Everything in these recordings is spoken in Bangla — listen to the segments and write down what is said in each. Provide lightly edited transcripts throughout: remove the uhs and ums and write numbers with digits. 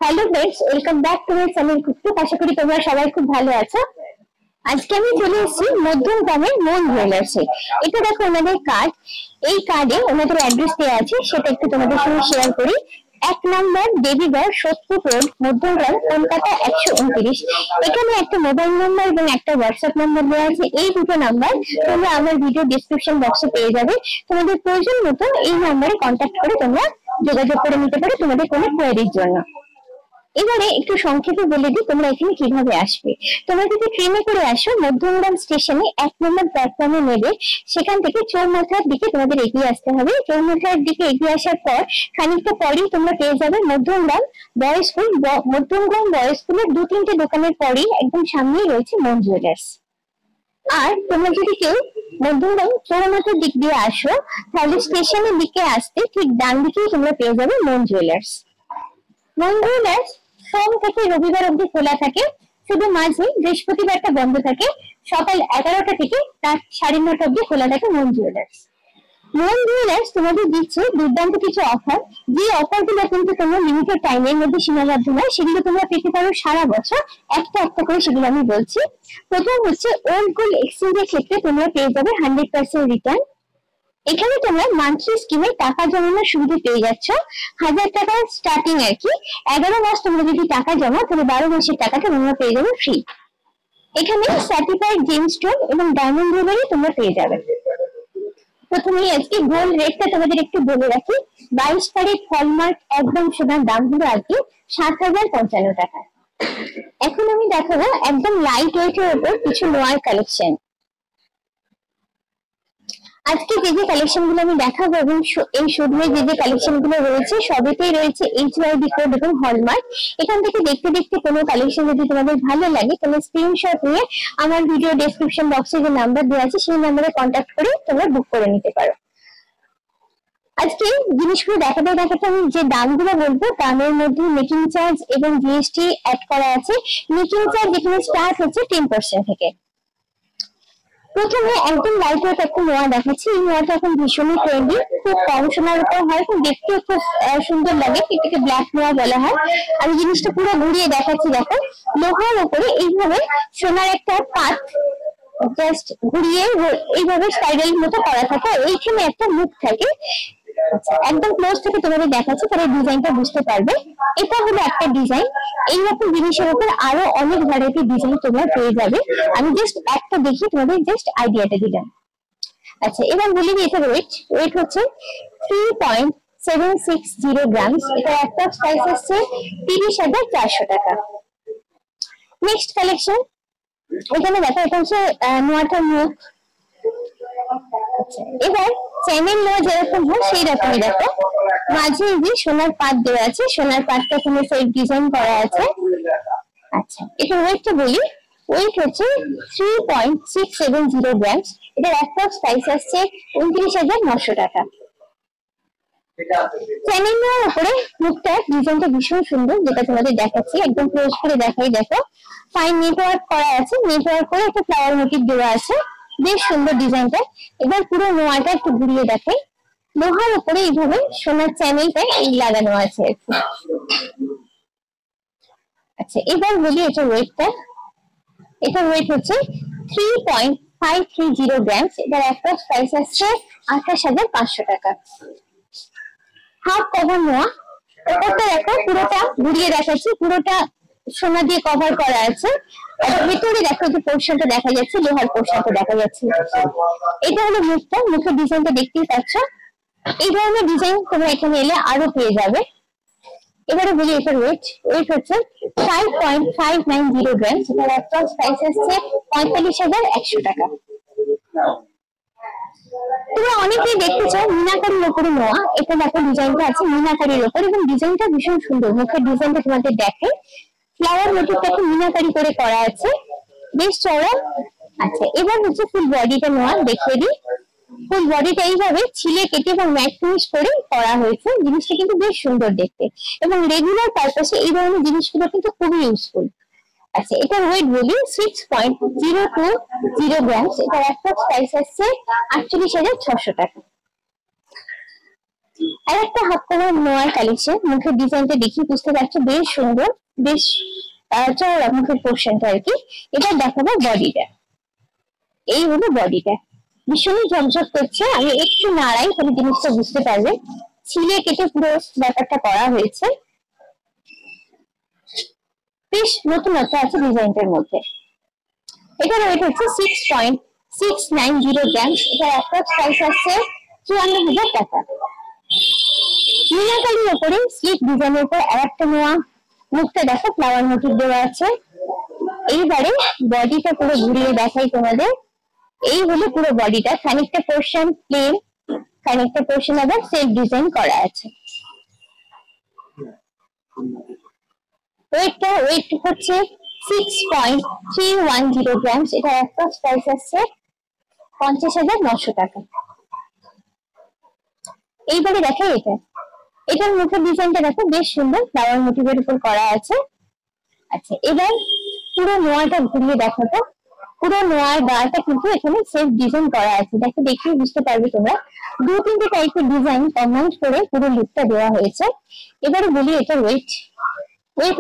Hello friends, welcome back to my channel কুকটুক। আশা করি তোমরা সবাই খুব ভালো আছো। আজকে আমি চলে এসেছি মধ্যমগ্রামের মন জুয়েলার্সে। এটা দেখো ওনাদের কার্ড, এই কার্ডে ওনাদের অ্যাড্রেস দেওয়া আছে, সেটা একটু তোমাদের সঙ্গে শেয়ার করি। 1 নম্বর দেবীগড় সোদপুর রোড, মধ্যমগ্রাম, কলকাতা 129। এখানে একটা মোবাইল নাম্বার এবং একটা হোয়াটসঅ্যাপ নাম্বার দেওয়া আছে। এই দুটো নাম্বার তোমরা আমার ভিডিও ডেসক্রিপশন বক্সে পেয়ে যাবে। তোমাদের প্রয়োজন মতো এই নাম্বারে কন্ট্যাক্ট করে তোমরা যোগাযোগ করে নিতে পারো তোমাদের কোনো কোয়েরির জন্য। এবারে একটু সংক্ষেপে বলে দিই তোমরা এখানে কিভাবে আসবে। তোমরা যদি ট্রেনে করে আসো, মধ্যমগ্রাম স্টেশনে 1 নম্বর প্ল্যাটফর্মে নেবে। সেখান থেকে চৌমাথার দিকে তোমাদের এগিয়ে আসতে হবে। চৌমাথার দিকে এগিয়ে আসার পর খানিকটা পরেই তোমরা পেয়ে যাবে Madhyamgram boys school. Madhyamgram boys স্কুলের 2-3টে দোকানের পরেই একদম সামনেই রয়েছে মন জুয়েলার্স। আর তোমরা যদি কেউ মধ্যমগ্রাম চৌমাথার দিক দিয়ে আসো, তাহলে স্টেশনের দিকে আসতে ঠিক ডান দিকেই তোমরা পেয়ে যাবে মন জুয়েলার্স। মন জুয়েলার্স সোম থেকে রবিবার অবধি খোলা থাকে, শুধু মাঝে বৃহস্পতিবারটা বন্ধ থাকে। সকাল 11টা থেকে রাত 9:30 অবধি খোলা থাকে মন জুয়েলার্স। মন জুয়েলার্স তোমাদের দিচ্ছে দুর্দান্ত কিছু অফার। যে অফার গুলো কিন্তু তোমরা লিমিটেড টাইমের মধ্যে সীমাবদ্ধ নয়, সেগুলো তোমরা পেতে পারো সারা বছর। একটা একটা করে সেগুলো আমি বলছি। প্রথম হচ্ছে ওল্ড গোল্ড এক্সচেঞ্জের ক্ষেত্রে তোমরা পেয়ে যাবে 100% রিটার্ন। এখানে তোমরা মান্থলি স্কিমে টাকা জমানোর সুবিধা পেয়ে যাচ্ছ। 1000 টাকা স্টার্টিং আর কি। 11 মাস তোমরা যদি টাকা জমা, তাহলে 12 মাসের টাকাটা তোমরা পেয়ে যাবে ফ্রি। এখানে সার্টিফাইড জেমস্টোন এবং ডায়মন্ড জুয়েলারি তোমরা পেয়ে যাবে। প্রথমেই আজকে গোল্ড রেটটা তোমাদের একটু বলে রাখি। 22 ক্যারেট হলমার্ক একদম সোনার দাম হলো আজকে 7055 টাকা। এখন আমি দেখাবো একদম লাইট ওয়েটের উপর কিছু নোয়ার কালেকশন। আজকে যে যে কালেকশন গুলো আমি দেখাবো এবং এই শোরুমে যে যে কালেকশন গুলো রয়েছে, সবেতেই রয়েছে HYD কোড এবং হলমার্ক। এখান থেকে দেখতে দেখতে কোনো কালেকশন যদি তোমাদের ভালো লাগে, তাহলে স্ক্রিনশট নিয়ে আমার ভিডিও ডেসক্রিপশন বক্সে যে নাম্বার দেওয়া আছে সেই নাম্বারে কন্ট্যাক্ট করে তোমরা বুক করে নিতে পারো। আজকে জিনিসগুলো দেখাতে দেখাতে আমি যে দামগুলো বলবো, দামের মধ্যে মেকিং চার্জ এবং জিএসটি অ্যাড করা আছে। মেকিং চার্জ এখানে স্টার্ট হচ্ছে 10% থেকে। প্রথমে একদম লাইট ওয়েট একটা নোয়া দেখাচ্ছি। এই নোয়াটা এখন ভীষণই ট্রেন্ডি, খুব কম সোনার উপর হয়, খুব দেখতেও খুব সুন্দর লাগে। এটাকে ব্ল্যাক নোয়া বলা হয়। আমি জিনিসটা পুরো ঘুরিয়ে দেখাচ্ছি। দেখো, লোহার উপরে এইভাবে সোনার একটা পাত জাস্ট ঘুরিয়ে এইভাবে স্পাইরাল মতো করা থাকে। এইখানে একটা মুখ থাকে। একদম ক্লোজ থেকে তোমাদের দেখাচ্ছি, তাহলে ডিজাইনটা বুঝতে পারবে। এটা হলো একটা ডিজাইন। এইরকম জিনিসের উপর আরো অনেক ভ্যারাইটি ডিজাইন তোমরা পেয়ে যাবে। আমি জাস্ট একটা দেখি তোমাদের জাস্ট আইডিয়াটা দিলাম। আচ্ছা, এবার বলি এটা ওয়েট হচ্ছে 3.760 গ্রামস। এটা একটা প্রাইস আসছে 30,400 টাকা। নেক্সট কালেকশন, এখানে দেখো এটা হচ্ছে নোয়াটার মুখ। এবার চ্যানেল নোয়া যেরকম হয় সেই রকমই দেখো, মাঝে যে সোনার পাত দেওয়া আছে, সোনার পাতটা কোনো সাইড ডিজাইন করা আছে। আচ্ছা, এটা ওয়েটটা বলি। ওয়েট হচ্ছে 3.670 গ্রামস। এটার অ্যাপ্রক্স প্রাইস আসছে 29,900 টাকা। চ্যানেল নোয়ার উপরে মুখটা ডিজাইনটা ভীষণ সুন্দর, যেটা তোমাদের দেখাচ্ছি। একদম ক্লোজ করে দেখাই। দেখো, ফাইন নেটওয়ার্ক করা আছে। নেটওয়ার্ক করে একটা ফ্লাওয়ার মোটিভ দেওয়া আছে, বেশ সুন্দর ডিজাইনটা। এবার পুরো নোয়াটা একটু ঘুরিয়ে দেখাই। লোহার উপরে এইভাবে সোনার চ্যানেলটা এই লাগানো আছে। আচ্ছা, এবার বলি এটা ওয়েটটা। এটা ওয়েট হচ্ছে 3.530 গ্রামস। এটার অ্যাপ্রক্স প্রাইস আসছে 28,500 টাকা। হাফ কভার নোয়া। ওটা দেখো, পুরোটা ঘুরিয়ে দেখাচ্ছি। পুরোটা সোনা দিয়ে কভার করা আছে। আর ভিতরে দেখো যে পোর্শনটা দেখা যাচ্ছে, লোহার পোর্শনটা দেখা যাচ্ছে। এটা হলো মুখটা। মুখের ডিজাইনটা দেখতেই পাচ্ছ। এই ধরনের ডিজাইন তোমরা এখানে এলে আরো পেয়ে যাবে। এবারে বলি এটার ওয়েট হচ্ছে 5.590 গ্রামস। এটার অ্যাপ্রক্স প্রাইস আসছে 45,100 টাকা। তোমরা অনেকেই দেখতে চাও মিনাকারির উপরে নোয়া। এটা দেখো ডিজাইনটা আছে মিনাকারির উপর এবং ডিজাইনটা ভীষণ সুন্দর। মুখের ডিজাইনটা তোমাদের দেখে, ফ্লাওয়ার মোটিভটাকে মিনাকারি করে করা আছে, বেশ চওড়া। আচ্ছা, এবার হচ্ছে ফুল বডিটা নোয়া দেখিয়ে দিই। ফুল বডিটা এইভাবে ছিলে কেটে এবং ম্যাট ফিনিশ করে করা হয়েছে। জিনিসটা কিন্তু বেশ সুন্দর দেখতে এবং রেগুলার পারপাসে এই ধরনের জিনিসগুলো কিন্তু খুবই ইউজফুল। আচ্ছা, এটার ওয়েট বলি 6.020 গ্রামস। এটার অ্যাপ্রক্স প্রাইস আসছে 48,600 টাকা। আর একটা হাফ কভার নোয়ার কালেকশন, মুখের ডিজাইনটা দেখি বুঝতে পারছো বেশ সুন্দর, বেশ চওড়া মুখের পোর্শনটা আর কি। এটা দেখাবো বডিটা, এই হলো বডিটা, ভীষণই ঝকঝক করছে। আমি একটু নাড়াই তাহলে জিনিসটা বুঝতে পারবে। ছিলে কেটে পুরো ব্যাপারটা করা হয়েছে, বেশ নতুনত্ব আছে ডিজাইনটার মধ্যে। এটার ওয়েট হচ্ছে 6.690 গ্রাম। এটার অ্যাপ্রক্স প্রাইস আসছে 54,000 টাকা। মিনাকারির উপরে স্লিপ ডিজাইনের উপর আর একটা নোয়া, মুখটা দেখো ফ্লাওয়ার মোটিভ দেওয়া আছে। এইবারে বডিটা পুরো ঘুরিয়ে দেখাই তোমাদের। এই হলো পুরো বডিটা, খানিকটা পোর্শন প্লেন, খানিকটা পোর্শন আবার সেলফ ডিজাইন করা আছে। ওয়েট হচ্ছে 6.310 গ্রাম। এটা অ্যাপ্রক্স প্রাইস আসছে 50,900 টাকা। এইবারে দেখাই এটা, এটার মুখের ডিজাইনটা দেখো বেশ সুন্দর, ফ্লাওয়ার মোটিভের উপর করা আছে। আচ্ছা, এবার পুরো নোয়াটা ঘুরিয়ে দেখো তো। পুরো নোয়ার গাটা কিন্তু এখানে সেলফ ডিজাইন করা আছে, দেখো দেখে বুঝতে পারবে তোমরা। 2-3টে টাইপের ডিজাইন কম্বাইন করে পুরো লুকটা দেওয়া হয়েছে। এবারে বলি এটার ওয়েট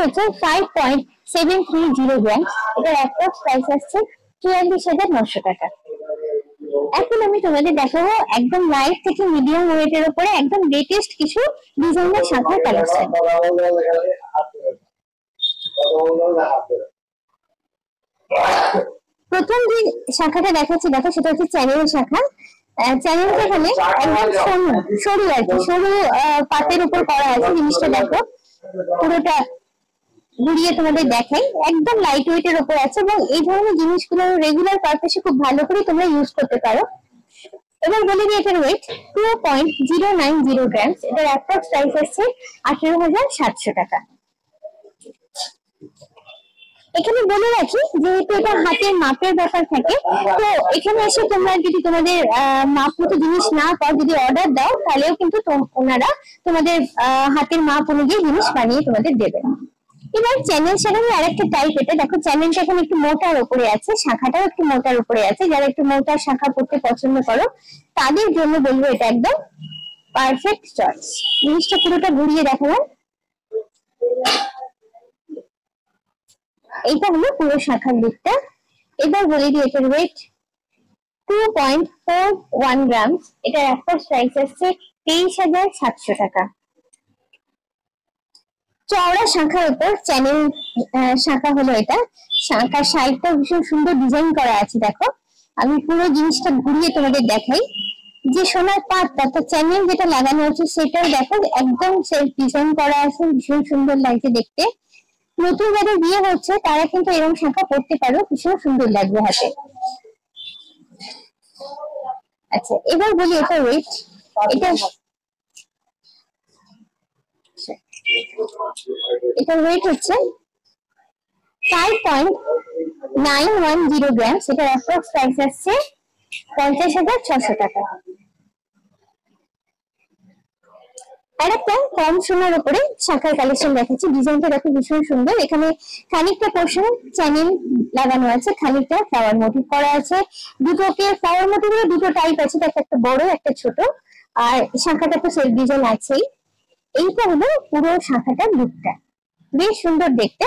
হচ্ছে 5.730 গ্রাম। এটার অ্যাপ্রক্স প্রাইস আসছে 44,900 টাকা। এখন আমি তোমাদের দেখাবো একদম লাইট থেকে মিডিয়াম ওয়েটের উপরে একদম লেটেস্ট কিছু ডিজাইনের শাখার কালেকশন। প্রথম যে শাখাটা দেখাচ্ছি দেখো, সেটা হচ্ছে চ্যানেল শাখা। চ্যানেলটা এখানে একদম সরু আর কি, সরু পাতের উপর করা আছে। জিনিসটা দেখো পুরোটা ঘুরিয়ে তোমাদের দেখাই, একদম লাইট ওয়েটের উপর আছে এবং এই ধরনের জিনিসগুলো রেগুলার পারপাসে খুব ভালো করে তোমরা ইউজ করতে পারো। এবার বলে দিই এটার ওয়েট 2.090 গ্রাম। এটার অ্যাপ্রক্স প্রাইস আসছে 18,700 টাকা। এখানে বলে রাখি যেহেতু এটা হাতের মাপের ব্যাপার থাকে, তো এখানে এসে তোমরা যদি তোমাদের মাপ মতো জিনিস না পাও, যদি অর্ডার দাও তাহলেও কিন্তু ওনারা তোমাদের হাতের মাপ অনুযায়ী জিনিস বানিয়ে তোমাদের দেবে। এবার চ্যানেল শাখার আরেকটা টাইপ, এটা দেখো চ্যানেলটা এখন একটু মোটার উপরে আছে, শাখাটাও একটু মোটার উপরে আছে। যারা একটু মোটা শাখা পড়তে পছন্দ করো তাদের জন্য বলবো এটা একদম পারফেক্ট চয়েস। জিনিসটা পুরোটা ঘুরিয়ে দেখালাম। এইটা হলো পুরো শাখার দিকটা। এবার বলে দিই এটার ওয়েট 2.41 গ্রাম। এটার অ্যাপ্রক্স প্রাইস আসছে 23,700 টাকা। চওড়া শাখার উপর চ্যানেল শাখা হলো এটা। শাখার সাইডটা ভীষণ সুন্দর ডিজাইন করা আছে। দেখো আমি পুরো জিনিসটা ঘুরিয়ে তোমাদের দেখাই। যে সোনার পাত অর্থাৎ চ্যানেল যেটা লাগানো আছে সেটাও দেখো একদম সেলফ ডিজাইন করা আছে, ভীষণ সুন্দর লাগছে দেখতে। নতুন যাদের বিয়ে হচ্ছে তারা কিন্তু এরকম শাখা পড়তে পারো, ভীষণ সুন্দর লাগবে হাতে। আচ্ছা, এবার বলি এটা ওয়েট। এটার ওয়েট হচ্ছে 5.910 গ্রাম। সেটার অ্যাপ্রক্স প্রাইস আসছে 50,600 টাকা। আর একটা কম সোনার উপরে শাখার কালেকশন দেখাচ্ছি। ডিজাইনটা দেখো ভীষণ সুন্দর। এখানে খানিকটা পোর্শন চ্যানেল লাগানো আছে, খানিকটা ফ্লাওয়ার মোটিভ করা আছে। দুটোকে ফ্লাওয়ার মোটিভের দুটো টাইপ আছে, দেখো একটা বড় একটা ছোট, আর শাখাটা তো সেলফ ডিজাইন আছেই। এইটা হলো পুরো শাখাটার লুকটা, বেশ সুন্দর দেখতে।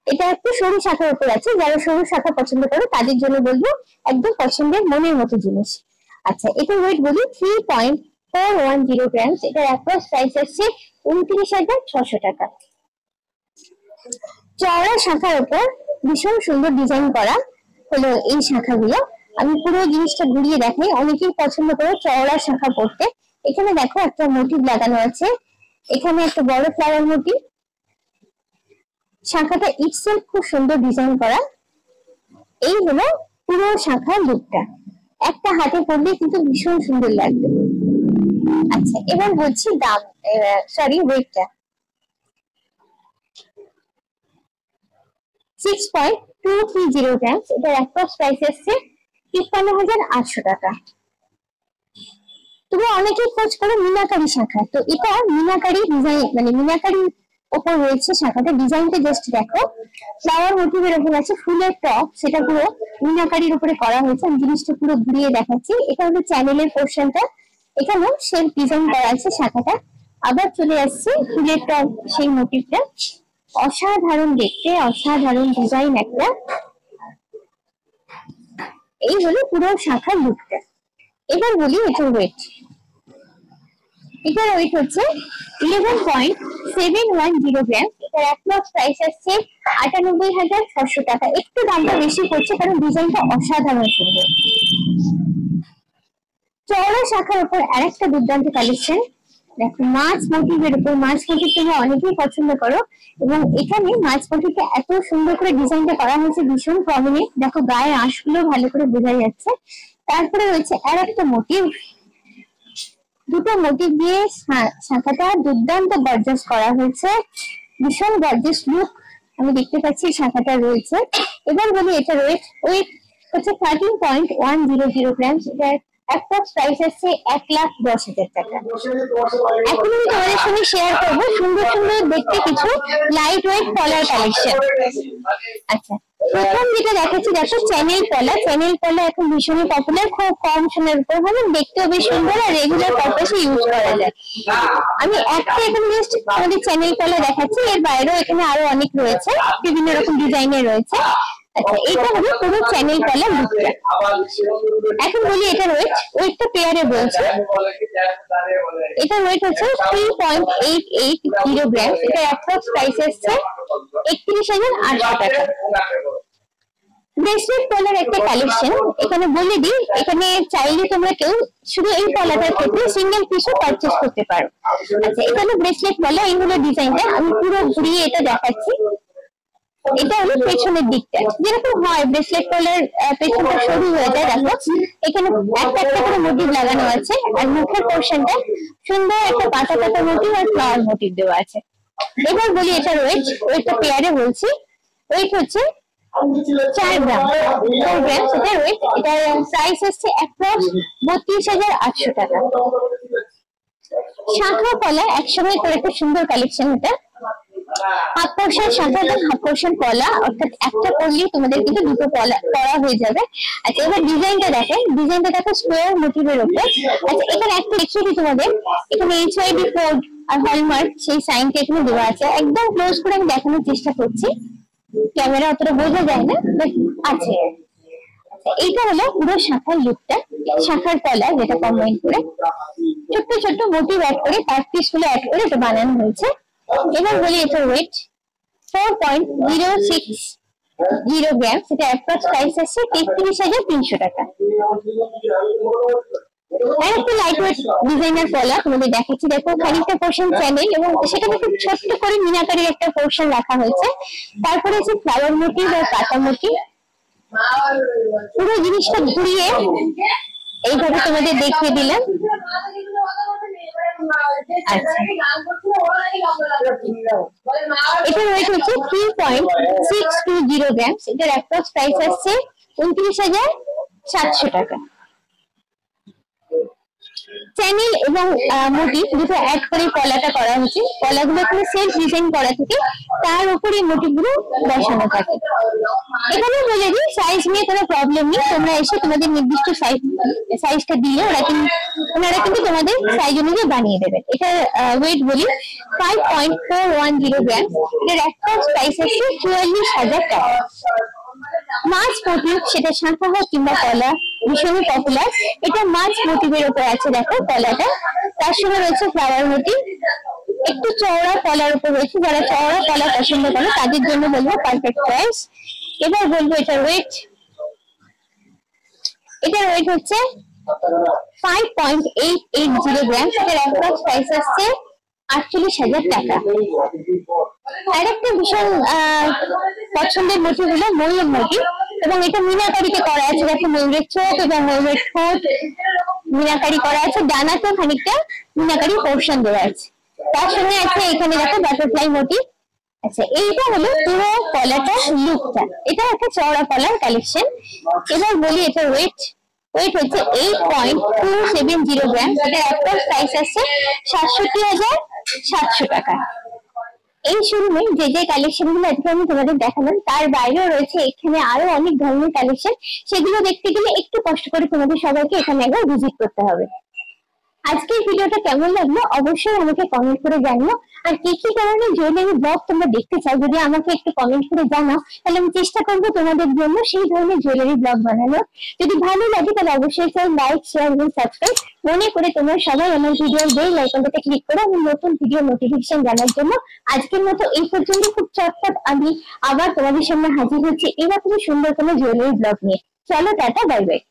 এটা একটু সরু শাখার উপর আছে, যারা সরু শাখা পছন্দ করে তাদের জন্য বলবো একদম পছন্দের মনের মতো জিনিস। আচ্ছা, এটা ওয়েট বলি 3.410 গ্রাম। এটার অ্যাপ্রক্স প্রাইস আসছে 29,600 টাকা। চওড়া শাখার উপর ভীষণ সুন্দর ডিজাইন করা হলো এই শাখাগুলো। আমি পুরো জিনিসটা ঘুরিয়ে দেখাই। অনেকেই পছন্দ করে চওড়া শাখা পড়তে। এখানে দেখো একটা মোটিভ লাগানো আছে, এখানে একটা বড় ফ্লাওয়ার মোটিভ। শাখাটা ইটসেলফ খুব সুন্দর ডিজাইন করা। এই হলো পুরো শাখার লুকটা, একটা হাতে পড়লে কিন্তু ভীষণ সুন্দর লাগবে। আচ্ছা, এবার বলছি দাম, ওয়েটটা 6.230 গ্রাম। এটার অ্যাপ্রক্স প্রাইস আসছে 53,800 টাকা। তুমি অনেকেই খোঁজ করো মিনাকারি শাখা, তো এটা মিনাকারি ডিজাইন, মানে মিনাকারি ওপর রয়েছে শাখাটা। ডিজাইনটা জাস্ট দেখো, ফ্লাওয়ার মোটিভের ওপর আছে, ফুলের টপ সেটা পুরো মিনাকারির উপরে করা হয়েছে। আমি জিনিসটা পুরো ঘুরিয়ে দেখাচ্ছি। এটা হলো চ্যানেলের পোর্শনটা, এখানেও সেলফ ডিজাইন করা আছে শাখাটা। আবার চলে আসছে ফুলেরটা, সেই মোটিভটা অসাধারণ দেখতে, অসাধারণ ডিজাইন একটা। এই হলো পুরো শাখার লুকটা। এবার বলি এটার ওয়েট। এটার ওয়েট হচ্ছে 11.710 গ্রাম। এটার অ্যাপ্রক্স প্রাইস আসছে 98,600 টাকা। একটু দামটা বেশি পড়ছে কারণ ডিজাইনটা অসাধারণ সুন্দর। চওড়া শাখার উপর আরেকটা দুর্দান্ত কালেকশন। দেখো মাছ মোটিভের উপর, মাছ মোটিভ তোমরা অনেকেই পছন্দ করো এবং এখানে মাছ মোটিভটা এত সুন্দর করে ডিজাইনটা করা হয়েছে, ভীষণ প্রমিনেন্ট। দেখো গায়ের আঁশগুলো ভালো করে বোঝা যাচ্ছে। তারপরে রয়েছে আর একটা মোটিভ, দুটো মোটিভ দিয়ে শাখাটা দুর্দান্ত গর্জাস করা হয়েছে, ভীষণ গর্জাস লুক আমি দেখতে পাচ্ছি শাখাটা রয়েছে। এবার বলি এটা ওয়েট হচ্ছে 13.100 গ্রাম। এটা অ্যাপ্রক্স প্রাইস আছে 1,10,000 টাকা। এখন আমি তোমাদের সঙ্গে শেয়ার করবো সুন্দর সুন্দর দেখতে কিছু লাইট ওয়েট পলার কালেকশন। আচ্ছা, প্রথম যেটা দেখাচ্ছি দেখো চ্যানেল পলা। চ্যানেল পলা এখন ভীষণই পপুলার, খুব কম সময়ের উপর হবে, দেখতেও বেশ সুন্দর আর রেগুলার পারপাসে ইউজ করা যায়। আমি একটা এখানে জাস্ট আমাদের চ্যানেল পলা দেখাচ্ছি, এর বাইরেও এখানে আরো অনেক রয়েছে, বিভিন্ন রকম ডিজাইনের রয়েছে। আচ্ছা, এটা হলো পুরো চ্যানেল পলা লুকটা। এখন বলি এটার ওয়েটটা পেয়ারে বলছে। এটার ওয়েট হচ্ছে 3.880 গ্রাম। এটা অ্যাপ্রক্স প্রাইস আসছে 31,800 টাকা। ব্রেসলেট পলার একটা কালেকশন এখানে বলে দিই, এখানে চাইলে তোমরা কেউ শুধু এই পলাটার ক্ষেত্রে সিঙ্গেল পিসও পারচেজ করতে পারো। আচ্ছা, এটা হলো ব্রেসলেট পলা, এই হলো ডিজাইনটা। আমি পুরো ঘুরিয়ে এটা দেখাচ্ছি। এটা হলো পেছনের দিকটা, যেরকম হয় ব্রেসলেট পলার পেছনটা সরু হয়ে যায়। দেখো এখানে একটা একটা করে মোটিভ লাগানো আছে, আর মুখের পোর্শনটা সুন্দর একটা পাতা পাতা মোটিভ আর ফ্লাওয়ার মোটিভ দেওয়া আছে। এবার বলি এটার ওয়েটটা পেয়ারে বলছি। ওয়েট হচ্ছে 4 গ্রাম, 4 গ্রাম এটা ওয়েট। এটার প্রাইস আসছে অ্যাপ্রক্স 32,800 টাকা। শাখা কলা একসঙ্গে করে একটা সুন্দর কালেকশন। এটা হাফ পোর্শন শাখা এবং হাফ পোর্শন কলা, অর্থাৎ একটা করলেই তোমাদের কিন্তু দুটো কলা করা হয়ে যাবে। আচ্ছা, এবার ডিজাইনটা দেখেন, ডিজাইনটা দেখো স্কোয়ার মোটিভের উপর। আচ্ছা, এখানে একটা দেখিয়ে দিই তোমাদের, এখানে HID কোড আর হলমার্ক সেই সাইনটা এখানে দেওয়া আছে। একদম ক্লোজ করে আমি দেখানোর চেষ্টা করছি, ক্যামেরা অতটা বোঝা যায় না, আছে। এইটা হলো পুরো শাখার লুকটা, শাখার কলা যেটা কম্বাইন করে ছোট্ট ছোট্ট মোটিভ অ্যাড করে কাট পিস গুলো অ্যাড করে এটা বানানো হয়েছে। এবার বলি এটার ওয়েট 4.060 গ্রাম। সেটা অ্যাপ্রক্স প্রাইস আছে 33,300 টাকা। আর একটা লাইট ওয়েট ডিজাইনার পলা তোমাদের দেখাচ্ছি। দেখো খানিকটা পোর্শন চ্যানেল এবং সেখানে খুব ছোট্ট করে মিনাকারির একটা পোর্শন রাখা হয়েছে। তারপরে আছে ফ্লাওয়ার মোটিভ আর পাতা মোটিভ। পুরো জিনিসটা ঘুরিয়ে এইভাবে তোমাদের দেখিয়ে দিলাম। আচ্ছা, এটার ওয়েট হচ্ছে 3.620 গ্রাম। এটার অ্যাপ্রক্স প্রাইস আসছে 29,700 টাকা। চ্যানেল এবং মোটিভ দুটো অ্যাড করে কলাটা করা হচ্ছে। কলাগুলো এখানে সেলফ ডিজাইন করা থেকে তার উপরে মোটিভ গুলো বসানো থাকে। এখানে বলে দিই সাইজ নিয়ে কোনো প্রবলেম নেই, তোমরা এসে তোমাদের নির্দিষ্ট সাইজটা দিলে ওনারা কিন্তু তোমাদের সাইজ অনুযায়ী বানিয়ে দেবে। এটার ওয়েট বলি 5.410 গ্রাম। এটার অ্যাপ্রক্স প্রাইস আছে 44,000 টাকা। মাছ মোটিভ সেটা শাখা হোক কিংবা কলা ভীষণই পপুলার। এটা মাছ মোটিভের উপর আছে, দেখো কলাটা, তার সঙ্গে রয়েছে ফ্লাওয়ার মোটিভ। একটু চওড়া কলার উপর রয়েছে, যারা চওড়া কলা পছন্দ করে তাদের জন্য বলবো পারফেক্ট চয়েস। এবার বলবো এটার ওয়েট হচ্ছে 5.880 গ্রাম। সেটার অ্যাপ্রক্স প্রাইস আসছে 48,000 টাকা। আর একটা ভীষণ পছন্দের মোটিভ হলো ময়ূর মোটিভ এবং এটা মিনাকারিতে করা আছে। দেখো ময়ূরের চোখ এবং ময়ূরের ঠোঁট মিনাকারি করা আছে, ডানাতেও খানিকটা মিনাকারি পোর্শন দেওয়া আছে। তার সঙ্গে আছে এখানে দেখো বাটারফ্লাই মোটিভ। আচ্ছা, এইটা হলো পুরো কলাটার লুকটা। এটা একটা চওড়া কলার কালেকশন। এবার বলি এটার ওয়েট হচ্ছে 8.270 গ্রাম। এটার অ্যাপ্রক্স প্রাইস আছে 67,700 টাকা। এই শোরুমে যে যে কালেকশন গুলো আজকে আমি তোমাদের দেখালাম তার বাইরেও রয়েছে এখানে আরো অনেক ধরনের কালেকশন। সেগুলো দেখতে গেলে একটু কষ্ট করে তোমাদের সবাইকে এখানে একবার ভিজিট করতে হবে। আজকের ভিডিওটা কেমন লাগলো অবশ্যই আমাকে কমেন্ট করে জানিও। আর কি কি ধরনের জুয়েলারি ব্লগ তোমরা দেখতে চাও যদি আমাকে একটু কমেন্ট করে জানাও, তাহলে আমি চেষ্টা করবো তোমাদের জন্য সেই ধরনের জুয়েলারি ব্লগ বানানোর। যদি ভালো লাগে তাহলে অবশ্যই লাইক, শেয়ার এবং সাবস্ক্রাইব মনে করে তোমরা সবাই আমার ভিডিওর বেল আইকনটাতে ক্লিক করো আমি নতুন ভিডিও নোটিফিকেশন জানার জন্য। আজকের মতো এই পর্যন্ত। খুব চটপট আমি আবার তোমাদের সামনে হাজির হচ্ছি এরকমই সুন্দর কোনো জুয়েলারি ব্লগ নিয়ে। চলো টাটা, বাই বাই।